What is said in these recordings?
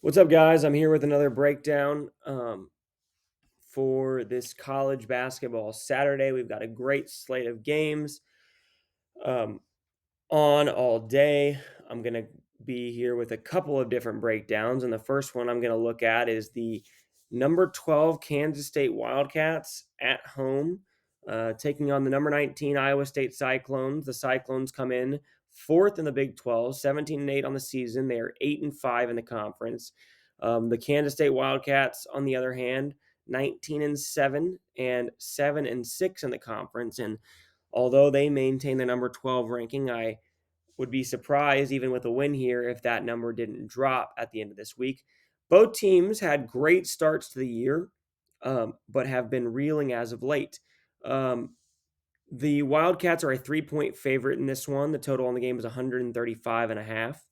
What's up, guys? I'm here with another breakdown for this college basketball Saturday. We've got a great slate of games um, on all day. I'm going to be here with a couple of different breakdowns. And the first one I'm going to look at is the number 12 Kansas State Wildcats at home, taking on the number 19 Iowa State Cyclones. The Cyclones come in fourth in the Big 12, 17-8 on the season. They are 8-5 in the conference. The Kansas State Wildcats, on the other hand, 19-7 and 7-6 in the conference. And although they maintain the number 12 ranking, I would be surprised, even with a win here, if that number didn't drop at the end of this week. Both teams had great starts to the year, but have been reeling as of late. Um, the Wildcats are a 3-point favorite in this one. The total on the game is 135 and a half.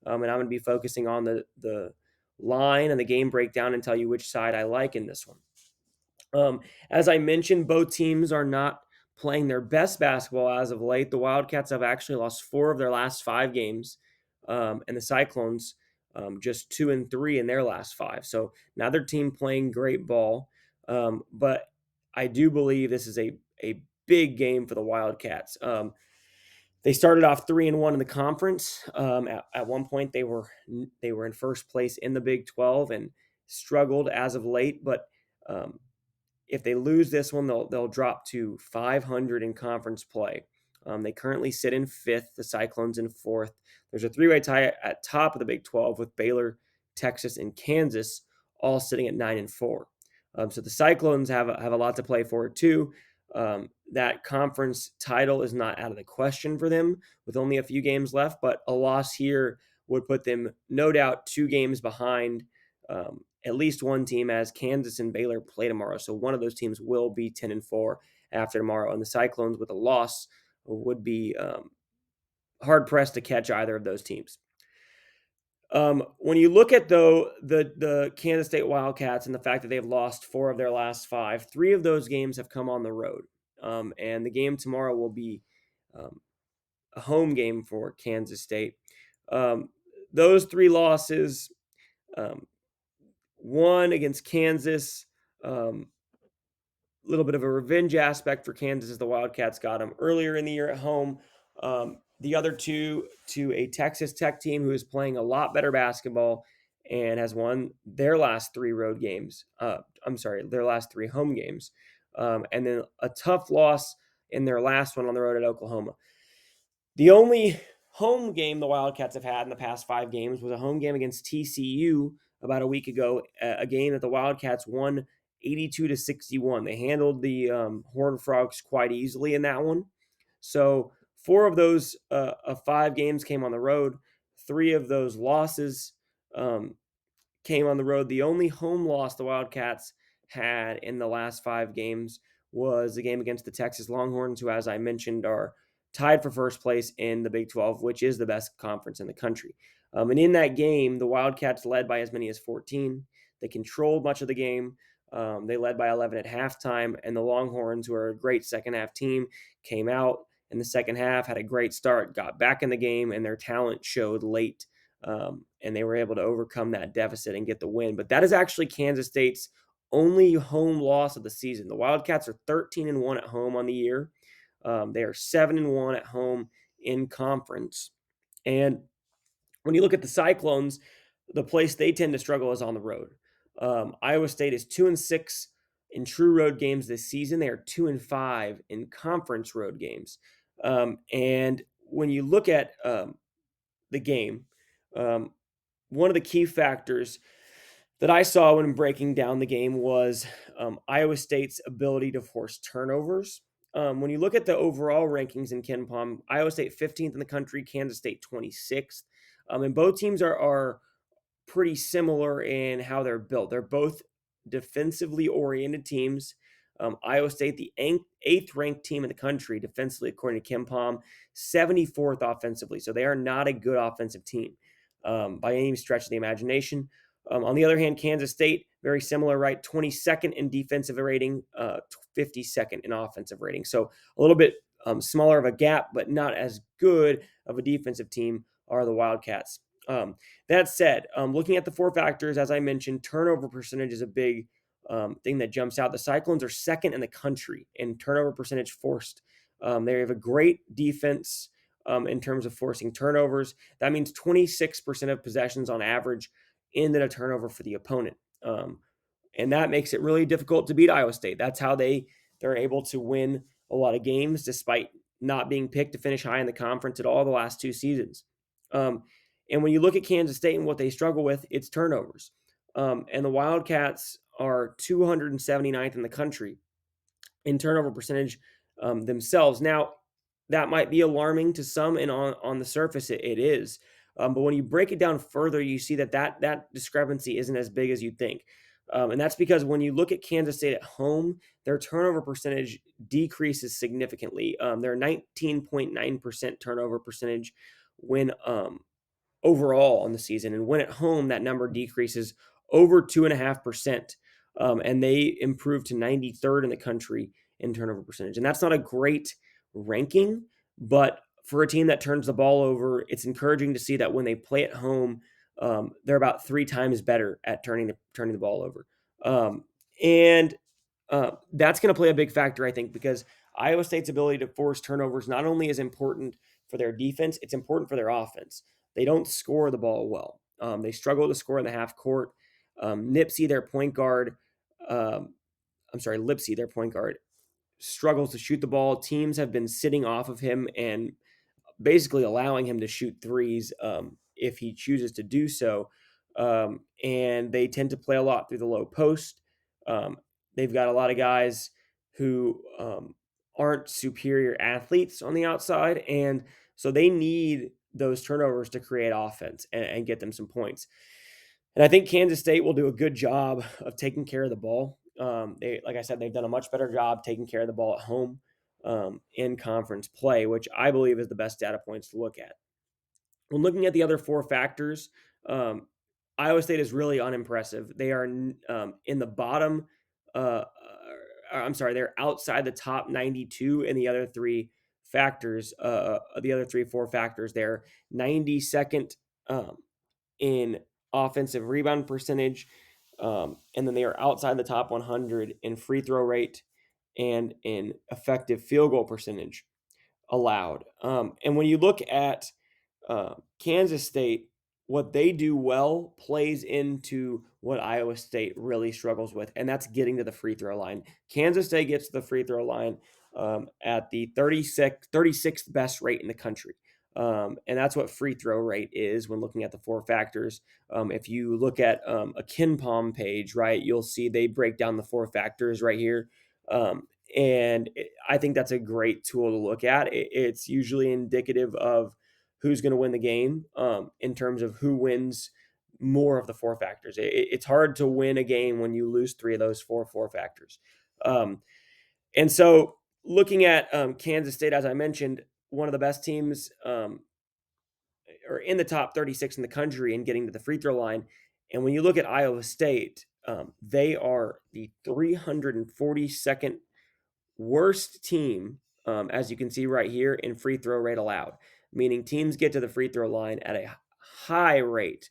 And I'm going to be focusing on the line and the game breakdown and tell you which side I like in this one. As I mentioned, both teams are not playing their best basketball as of late. The Wildcats have actually lost four of their last five games, and the Cyclones just 2-3 in their last five. So neither team playing great ball, but I do believe this is a big game for the Wildcats. They started off 3-1 in the conference. At one point, they were in first place in the Big 12 and struggled as of late, but um, if they lose this one, they'll drop to 500 in conference play. They currently sit in fifth, the Cyclones in fourth. There's a three-way tie at top of the Big 12 with Baylor, Texas, and Kansas all sitting at 9-4. So the Cyclones have a lot to play for too. That conference title is not out of the question for them with only a few games left, but a loss here would put them no doubt 2 games behind at least one team, as Kansas and Baylor play tomorrow. So one of those teams will be 10-4 after tomorrow. And the Cyclones, with a loss, would be hard pressed to catch either of those teams. When you look at, though, the Kansas State Wildcats and the fact that they've lost four of their last five, three of those games have come on the road. And the game tomorrow will be a home game for Kansas State. Those three losses, one against Kansas, little bit of a revenge aspect for Kansas as the Wildcats got them earlier in the year at home. The other two to a Texas Tech team who is playing a lot better basketball and has won their last three road games. Their last three home games. And then a tough loss in their last one on the road at Oklahoma. The only home game the Wildcats have had in the past 5 games was a home game against TCU about a week ago, a game that the Wildcats won 82-61. They handled the Horned Frogs quite easily in that one. So 4 of 5 games came on the road. 3 of those losses came on the road. The only home loss the Wildcats had in the last 5 games was the game against the Texas Longhorns, who, as I mentioned, are tied for first place in the Big 12, which is the best conference in the country. And in that game, the Wildcats led by as many as 14. They controlled much of the game. They led by 11 at halftime, and the Longhorns, who are a great second half team, came out in the second half, had a great start, got back in the game, and their talent showed late. And they were able to overcome that deficit and get the win. But that is actually Kansas State's only home loss of the season. The Wildcats are 13-1 at home on the year. They are 7-1 at home in conference. And when you look at the Cyclones, the place they tend to struggle is on the road. Iowa State is 2-6 in true road games this season. They are 2-5 in conference road games. And when you look at the game, one of the key factors that I saw when breaking down the game was Iowa State's ability to force turnovers. When you look at the overall rankings in KenPom, Iowa State 15th in the country, Kansas State 26th. And both teams are pretty similar in how they're built. They're both defensively oriented teams. Iowa State, the eighth ranked team in the country defensively, according to KenPom, 74th offensively. So they are not a good offensive team by any stretch of the imagination. On the other hand, Kansas State, very similar, right? 22nd in defensive rating, 52nd in offensive rating. So a little bit smaller of a gap, but not as good of a defensive team are the Wildcats. Um, that said, looking at the four factors, as I mentioned, turnover percentage is a big thing that jumps out. The Cyclones are second in the country in turnover percentage forced. They have a great defense in terms of forcing turnovers. That means 26% of possessions on average ended a turnover for the opponent. And that makes it really difficult to beat Iowa State. That's how they're able to win a lot of games despite not being picked to finish high in the conference at all the last two seasons. Um, and when you look at Kansas State and what they struggle with, it's turnovers. And the Wildcats are 279th in the country in turnover percentage themselves. Now, that might be alarming to some, and on the surface, it is. But when you break it down further, you see that discrepancy isn't as big as you think. And that's because when you look at Kansas State at home, their turnover percentage decreases significantly. They're 19.9% turnover percentage when overall on the season. And when at home, that number decreases over 2.5%. And they improve to 93rd in the country in turnover percentage. And that's not a great ranking, but for a team that turns the ball over, it's encouraging to see that when they play at home, they're about three times better at turning the ball over. And That's going to play a big factor, I think, because Iowa State's ability to force turnovers not only is important for their defense, it's important for their offense. They don't score the ball well. They struggle to score in the half court. Nipsey, their point guard, Lipsey, their point guard, struggles to shoot the ball. Teams have been sitting off of him and basically allowing him to shoot threes if he chooses to do so. And they tend to play a lot through the low post. Um, they've got a lot of guys who aren't superior athletes on the outside. And so they need those turnovers to create offense and get them some points. And I think Kansas State will do a good job of taking care of the ball. Like I said, they've done a much better job taking care of the ball at home in conference play, which I believe is the best data points to look at. When looking at the other four factors, um, Iowa State is really unimpressive. They are in the bottom. I'm sorry, they're outside the top 92 in the other three factors. The other three, four factors, they're 92nd in offensive rebound percentage, and then they are outside the top 100 in free throw rate and in effective field goal percentage allowed. And when you look at Kansas State, what they do well plays into what Iowa State really struggles with, and that's getting to the free throw line. Kansas State gets to the free throw line at the 36th best rate in the country. And that's what free throw rate is when looking at the four factors. If you look at a KenPom page, right, you'll see they break down the four factors right here. I think that's a great tool to look at. It's usually indicative of who's going to win the game in terms of who wins more of the four factors. It's hard to win a game when you lose three of those four factors. And so looking at Kansas State, as I mentioned, one of the best teams or in the top 36 in the country and getting to the free throw line. And when you look at Iowa State, they are the 342nd worst team, as you can see right here, in free throw rate allowed, meaning teams get to the free throw line at a high rate.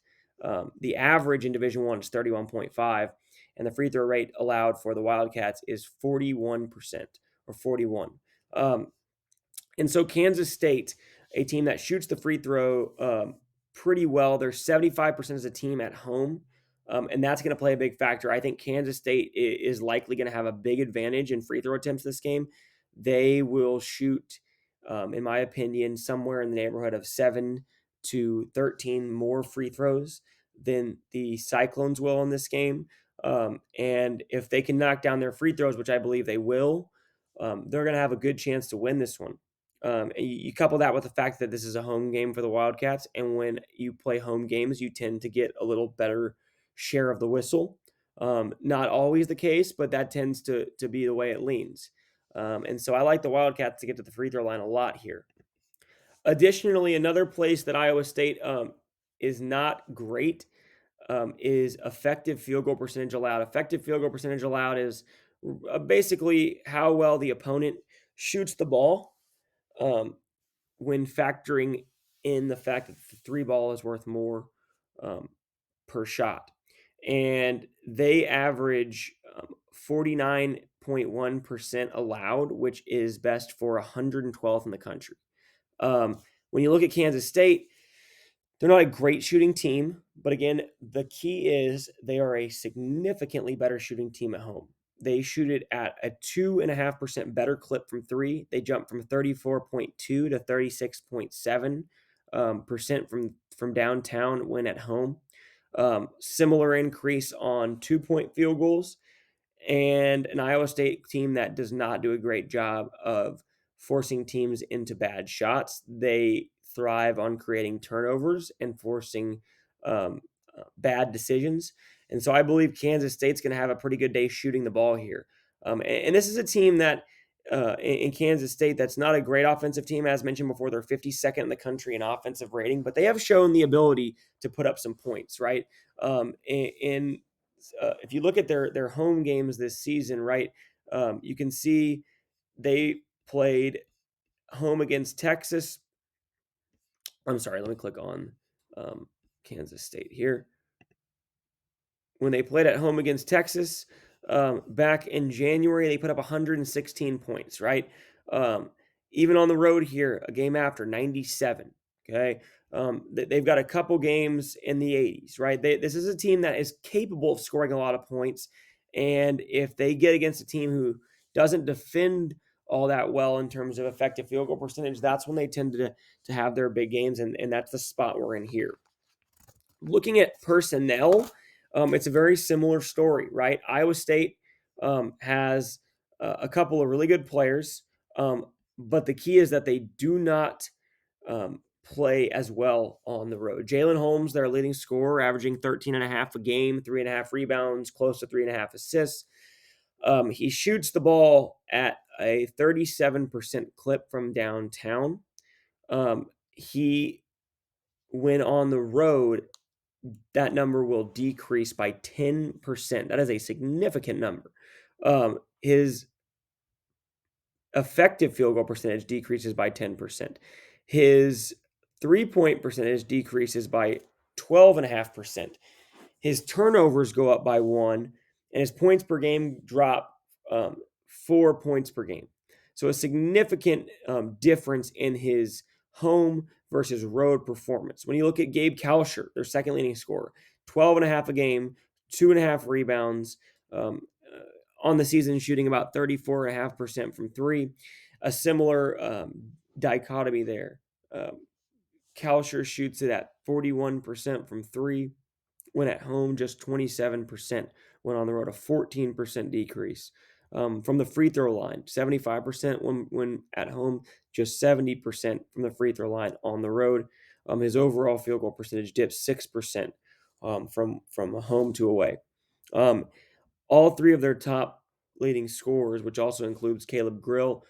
The average in Division One is 31.5, and the free throw rate allowed for the Wildcats is 41% or 41. And so Kansas State, a team that shoots the free throw pretty well, they're 75% as a team at home. And that's going to play a big factor. I think Kansas State is likely going to have a big advantage in free throw attempts this game. They will shoot, in my opinion, somewhere in the neighborhood of 7 to 13 more free throws than the Cyclones will in this game. And if they can knock down their free throws, which I believe they will, they're going to have a good chance to win this one. And you couple that with the fact that this is a home game for the Wildcats, and when you play home games, you tend to get a little better share of the whistle. Not always the case, but that tends to be the way it leans. And so I like the Wildcats to get to the free throw line a lot here. Additionally, another place that Iowa State is not great is effective field goal percentage allowed. Effective field goal percentage allowed is basically how well the opponent shoots the ball when factoring in the fact that the three ball is worth more um, per shot. And they average 49.1% allowed, which is best for 112th in the country. When you look at Kansas State, they're not a great shooting team, but again, the key is they are a significantly better shooting team at home. They shoot it at a 2.5% better clip from three. They jump from 34.2 to 36.7 percent from downtown when at home. Similar increase on 2-point field goals, and an Iowa State team that does not do a great job of forcing teams into bad shots. They thrive on creating turnovers and forcing bad decisions. And so I believe Kansas State's going to have a pretty good day shooting the ball here. And this is a team that in Kansas State that's not a great offensive team. As mentioned before, they're 52nd in the country in offensive rating, but they have shown the ability to put up some points, right? In if you look at their home games this season, right, you can see they played home against Texas. I'm sorry, let me click on Kansas State here. When they played at home against Texas back in January, they put up 116 points, right? Um, Even on the road here, a game after 97. Okay. They've got a couple games in the 80s, right? This is a team that is capable of scoring a lot of points. And if they get against a team who doesn't defend all that well in terms of effective field goal percentage, that's when they tend to have their big games. And that's the spot we're in here. Looking at personnel, it's a very similar story, right? Iowa State has a couple of really good players, but the key is that they do not play as well on the road. Jalen Holmes, their leading scorer, averaging 13 and a half a game, 3.5 rebounds, close to 3.5 assists. He shoots the ball at a 37% clip from downtown. He, when on the road, that number will decrease by 10%. That is a significant number. His effective field goal percentage decreases by 10%. His 3-point percentage decreases by 12.5%. His turnovers go up by 1, and his points per game drop 4 points per game. So a significant difference in his home versus road performance. When you look at Gabe Kalsher, their second leading scorer, 12.5 a game, 2.5 rebounds, on the season shooting about 34.5% from three. A similar dichotomy there. Kalsher shoots it at 41% from three, when at home just 27%, when on the road a 14% decrease. From the free throw line, 75% when at home, just 70% from the free throw line on the road. His overall field goal percentage dips 6% from home to away. All three of their top leading scorers, which also includes Caleb Grill,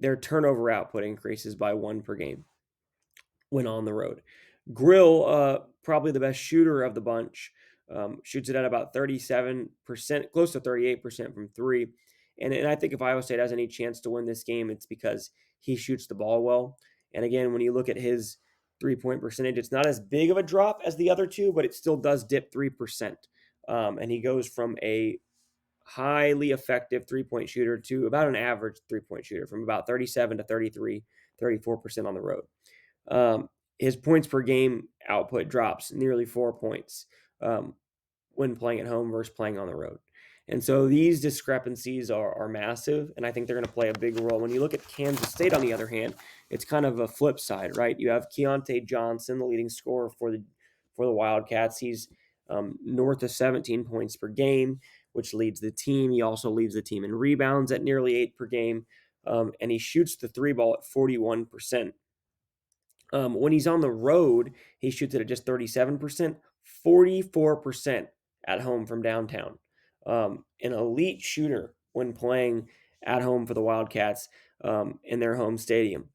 their turnover output increases by 1 per game when on the road. Grill, probably the best shooter of the bunch, shoots it at about 37%, close to 38% from three. And I think if Iowa State has any chance to win this game, it's because he shoots the ball well. And again, when you look at his 3-point percentage, it's not as big of a drop as the other two, but it still does dip 3%. And he goes from a highly effective 3-point shooter to about an average 3-point shooter, from about 37 to 33, 34% on the road. His points per game output drops nearly 4 points when playing at home versus playing on the road. And so these discrepancies are massive, and I think they're going to play a big role. When you look at Kansas State, on the other hand, it's kind of a flip side, right? You have Keontae Johnson, the leading scorer for the Wildcats. He's north of 17 points per game, which leads the team. He also leads the team in rebounds at nearly 8 per game, and he shoots the three ball at 41%. When he's on the road, he shoots it at just 37%, 44% at home from downtown. An elite shooter when playing at home for the Wildcats in their home stadium.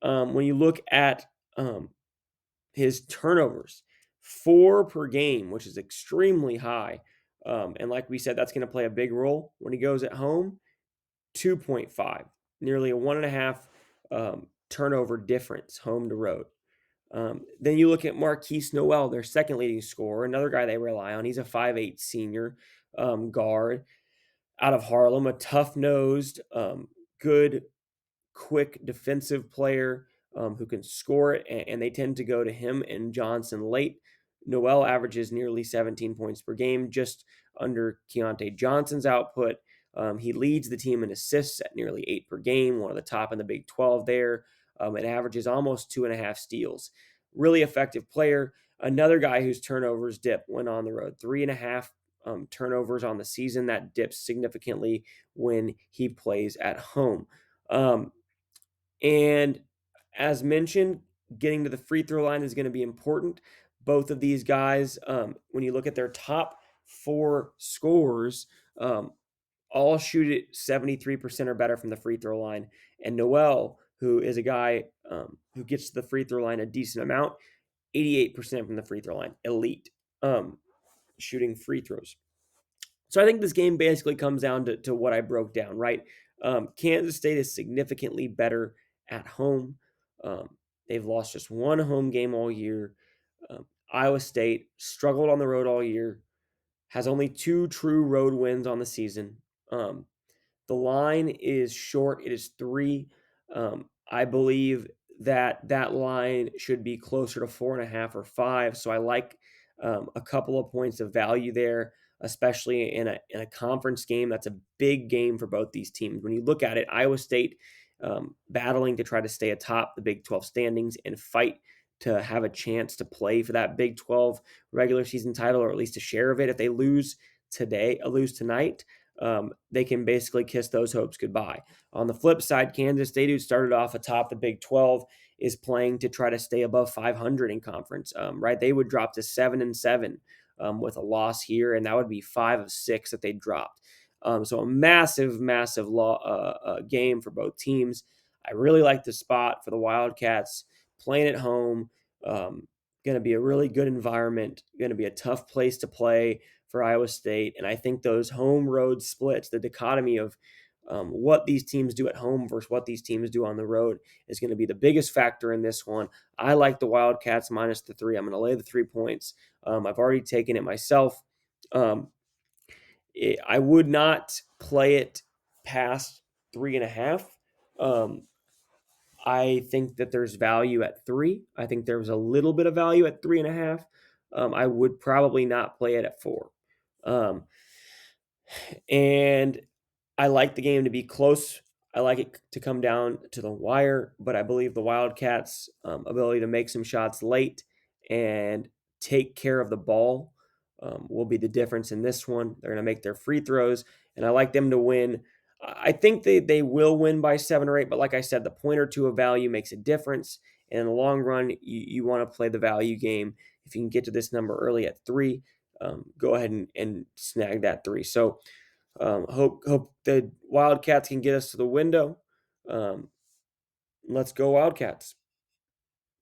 When you look at his turnovers, 4 per game, which is extremely high. And like we said, that's going to play a big role. When he goes at home, 2.5, nearly a 1.5 turnover difference home to road. Then you look at Marquise Noel, their second leading scorer, another guy they rely on. He's a 5'8" senior guard out of Harlem, a tough nosed, good quick defensive player who can score it, and they tend to go to him and Johnson late. Noel averages nearly 17 points per game, just under Keontae Johnson's output. He leads the team in assists at nearly 8 per game, one of the top in the Big 12 there, and averages almost 2.5 steals. Really effective player. Another guy whose turnovers dip when on the road. 3.5 turnovers on the season. That dips significantly when he plays at home. Um, and as mentioned, getting to the free throw line is going to be important. Both of these guys, when you look at their top four scorers, all shoot it 73% or better from the free throw line. And Noel, who is a guy who gets to the free throw line a decent amount, 88% from the free throw line, elite shooting free throws. So I think this game basically comes down to what I broke down, right? Kansas State is significantly better at home. Um, they've lost just one home game all year. Iowa State struggled on the road all year, has only two true road wins on the season. Um, the line is short. It is 3. I believe that that line should be closer to 4.5 or 5. So I like a couple of points of value there, especially in a conference game. That's a big game for both these teams. When you look at it, Iowa State battling to try to stay atop the Big 12 standings and fight to have a chance to play for that Big 12 regular season title, or at least a share of it. If they lose tonight, they can basically kiss those hopes goodbye. On the flip side, Kansas State, who started off atop the Big 12, is playing to try to stay above 500 in conference. Right, they would drop to 7-7 with a loss here, and that would be 5 of 6 that they dropped. So a massive, massive game for both teams. I really like the spot for the Wildcats playing at home. Going to be a really good environment. Going to be a tough place to play for Iowa State. And I think those home road splits, the dichotomy of what these teams do at home versus what these teams do on the road, is going to be the biggest factor in this one. I like the Wildcats minus the 3. I'm going to lay the 3 points. I've already taken it myself. I would not play it past 3.5. I think that there's value at 3. I think there's a little bit of value at 3.5. I would probably not play it at 4. Um, and I like the game to be close. I like it to come down to the wire, but I believe the Wildcats' ability to make some shots late and take care of the ball will be the difference in this one. They're going to make their free throws, and I like them to win. I think they will win by 7 or 8, but like I said, the point or two of value makes a difference. And in the long run, you want to play the value game. If you can get to this number early at 3, go ahead and snag that 3. So hope the Wildcats can get us to the window. Let's go Wildcats.